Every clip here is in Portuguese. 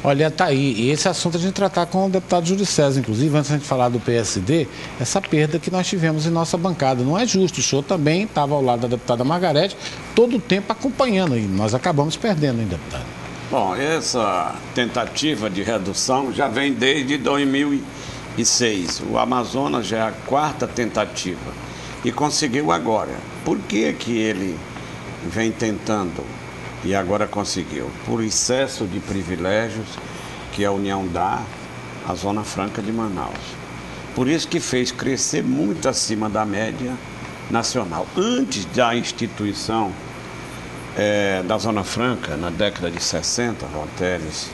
Olha, tá aí. E esse assunto a gente tratar com o deputado Júlio César, inclusive, antes de a gente falar do PSD, essa perda que nós tivemos em nossa bancada. Não é justo. O senhor também estava ao lado da deputada Margarete, todo o tempo acompanhando, e nós acabamos perdendo, hein, deputado? Bom, essa tentativa de redução já vem desde 2006. O Amazonas já é a quarta tentativa e conseguiu agora. Por que que ele vem tentando e agora conseguiu? Por excesso de privilégios que a União dá à Zona Franca de Manaus. Por isso que fez crescer muito acima da média nacional. Antes da instituição da Zona Franca, na década de 60, Teles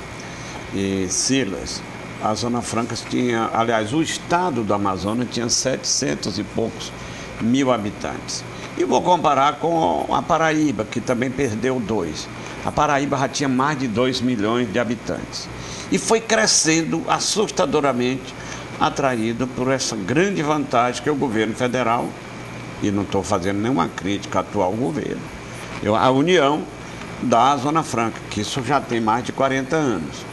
e Silas, a Zona Franca tinha, aliás, o estado do Amazonas tinha 700 e poucos mil habitantes. E vou comparar com a Paraíba, que também perdeu 2. A Paraíba já tinha mais de 2 milhões de habitantes. E foi crescendo assustadoramente, atraído por essa grande vantagem que o governo federal, e não estou fazendo nenhuma crítica ao atual governo, a União da Zona Franca, que isso já tem mais de 40 anos.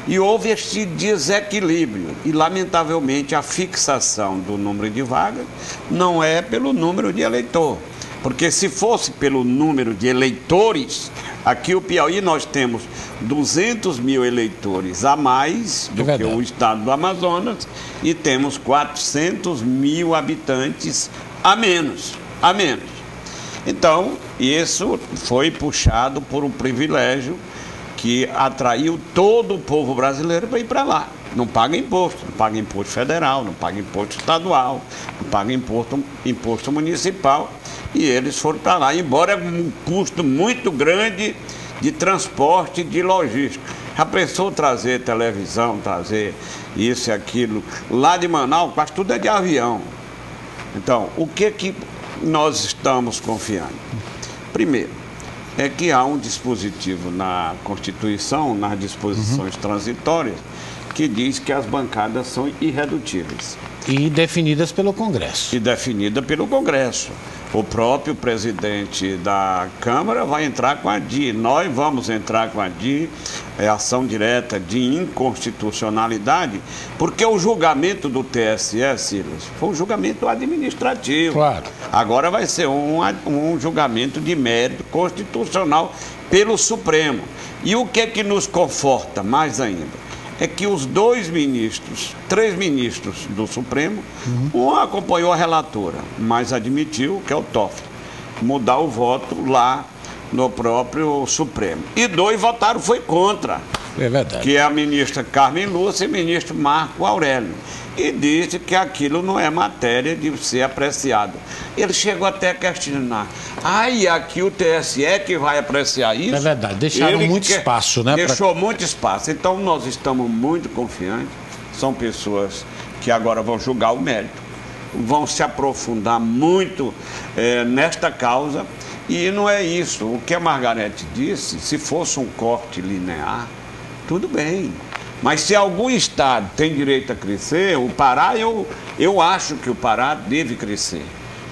E houve este desequilíbrio, e lamentavelmente a fixação do número de vagas não é pelo número de eleitor, porque se fosse pelo número de eleitores, aqui o Piauí nós temos 200 mil eleitores a mais do que o estado do Amazonas e temos 400 mil habitantes a menos. Então, isso foi puxado por um privilégio que atraiu todo o povo brasileiro para ir para lá. Não paga imposto federal, não paga imposto estadual, não paga imposto municipal, e eles foram para lá, embora é um custo muito grande de transporte e de logística. Já pensou trazer televisão, trazer isso e aquilo? Lá de Manaus, quase tudo é de avião. Então, o que nós estamos confiando? Primeiro, é que há um dispositivo na Constituição, nas disposições transitórias, que diz que as bancadas são irredutíveis. E definidas pelo Congresso. E definida pelo Congresso. O próprio presidente da Câmara vai entrar com a DI. Nós vamos entrar com a DI, ação direta de inconstitucionalidade, porque o julgamento do TSE, Silas, foi um julgamento administrativo. Claro. Agora vai ser um julgamento de mérito constitucional pelo Supremo. E o que é que nos conforta mais ainda? É que os três ministros do Supremo, um acompanhou a relatora, mas admitiu, que é o Toffoli, mudar o voto lá no próprio Supremo. E 2 votaram, foi contra. É verdade. Que é a ministra Carmen Lúcia e o ministro Marco Aurélio. E disse que aquilo não é matéria de ser apreciado. Ele chegou até a questionar. E aqui o TSE que vai apreciar isso? É verdade, deixaram muito espaço, né? Deixou muito espaço. Então nós estamos muito confiantes. São pessoas que agora vão julgar o mérito, vão se aprofundar muito nesta causa. E não é isso. O que a Margarete disse, se fosse um corte linear, tudo bem. Mas se algum estado tem direito a crescer, o Pará, eu acho que o Pará deve crescer.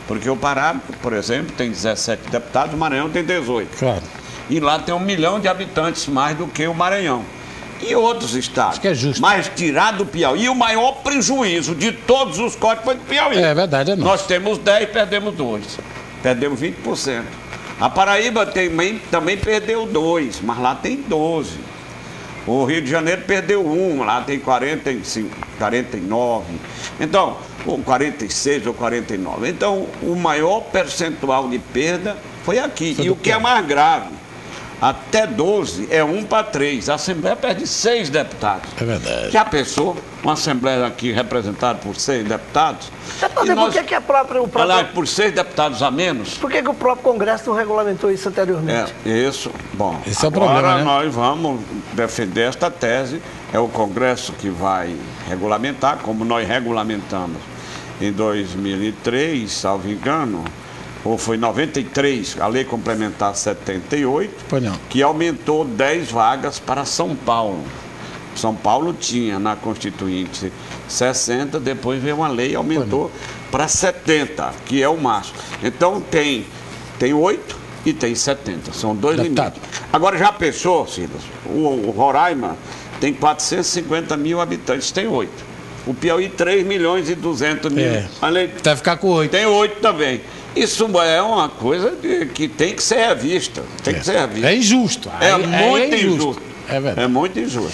Porque o Pará, por exemplo, tem 17 deputados, o Maranhão tem 18. Claro. E lá tem 1 milhão de habitantes mais do que o Maranhão. E outros estados. Acho que é justo. Mas tirar do Piauí, o maior prejuízo de todos os cortes foi do Piauí. É verdade, é nosso. Nós temos 10, perdemos 2. Perdemos 20%. A Paraíba também perdeu 2, mas lá tem 12. O Rio de Janeiro perdeu 1, lá tem 45, 49. Então, ou 46 ou 49. Então, o maior percentual de perda foi aqui. E o que é mais grave, até 12 é 1 para 3. A Assembleia perde 6 deputados. É verdade. Já pensou? Uma Assembleia aqui representada por 6 deputados? Por que a própria... por 6 deputados a menos? Por que o próprio Congresso não regulamentou isso anteriormente? Isso. Bom, esse é o agora problema, né? Nós vamos defender esta tese. É o Congresso que vai regulamentar, como nós regulamentamos em 2003, salvo engano, ou foi 93, a Lei Complementar 78, que aumentou 10 vagas para São Paulo. São Paulo tinha na Constituinte 60, depois veio uma lei e aumentou para 70, que é o máximo. Então tem 8 e tem 70, são 2 limites. Agora já pensou, Silas, o Roraima tem 450 mil habitantes, tem 8. O Piauí, 3 milhões e 200 mil. Deve ficar com 8. Tem 8 também. Isso é uma coisa que tem que ser revista. Tem que ser revista. É injusto. É muito injusto. É verdade. É muito injusto.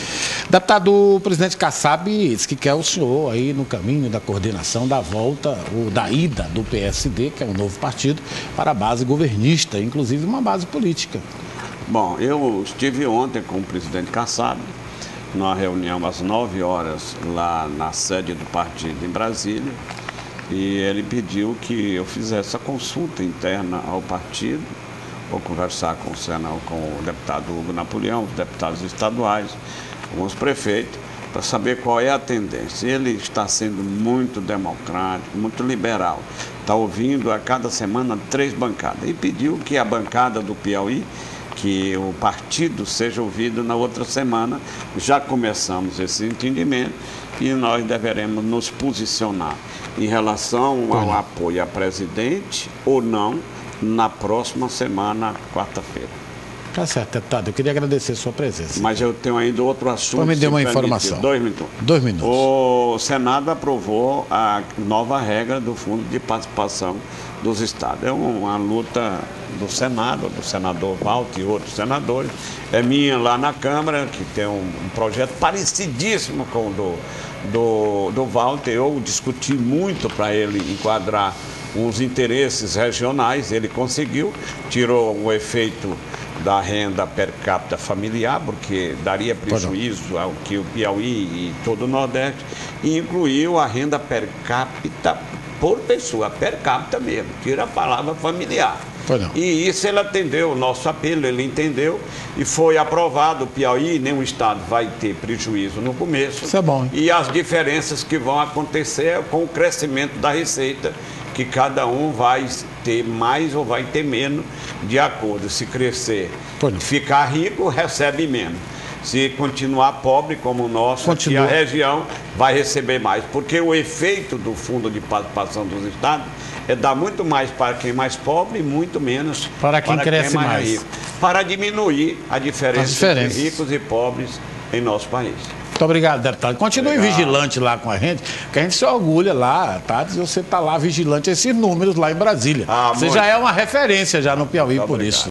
Deputado, o presidente Kassab disse que quer o senhor aí no caminho da coordenação da volta, ou da ida do PSD, que é um novo partido, para a base governista, inclusive uma base política. Bom, eu estive ontem com o presidente Kassab, numa reunião às 9 horas lá na sede do partido em Brasília, e ele pediu que eu fizesse a consulta interna ao partido. Vou conversar com o deputado Hugo Napoleão, os deputados estaduais, com os prefeitos, para saber qual é a tendência. Ele está sendo muito democrático, muito liberal. Está ouvindo a cada semana 3 bancadas. E pediu que a bancada do Piauí, que o partido seja ouvido na outra semana. Já começamos esse entendimento e nós deveremos nos posicionar em relação ao apoio a presidente ou não na próxima semana, quarta-feira. Tá certo, deputado. Eu queria agradecer a sua presença. Mas eu tenho ainda outro assunto. Me dê uma informação. 2 minutos. 2 minutos. O Senado aprovou a nova regra do Fundo de Participação dos Estados. É uma luta do Senado, do senador Walter e outros senadores. É minha lá na Câmara, que tem um projeto parecidíssimo com o do Walter. Eu discuti muito para ele enquadrar os interesses regionais. Ele conseguiu, tirou o efeito da renda per capita familiar, porque daria prejuízo ao que o Piauí e todo o Nordeste, e incluiu a renda per capita por pessoa, per capita mesmo, tira a palavra familiar. E isso ele atendeu o nosso apelo, ele entendeu e foi aprovado. O Piauí, nenhum estado vai ter prejuízo no começo. Isso é bom. E as diferenças que vão acontecer com o crescimento da receita, que cada um vai ter mais ou vai ter menos, de acordo. Se crescer, ficar rico, recebe menos. Se continuar pobre, como o nosso, aqui, a região vai receber mais. Porque o efeito do Fundo de Participação dos Estados é dar muito mais para quem é mais pobre e muito menos para quem cresce é mais rico. Para diminuir a diferença entre ricos e pobres em nosso país. Muito obrigado, deputado. Continue vigilante lá com a gente, que a gente se orgulha lá, tá? Você está lá vigilante esses números lá em Brasília. Você já é uma referência já no Piauí por isso.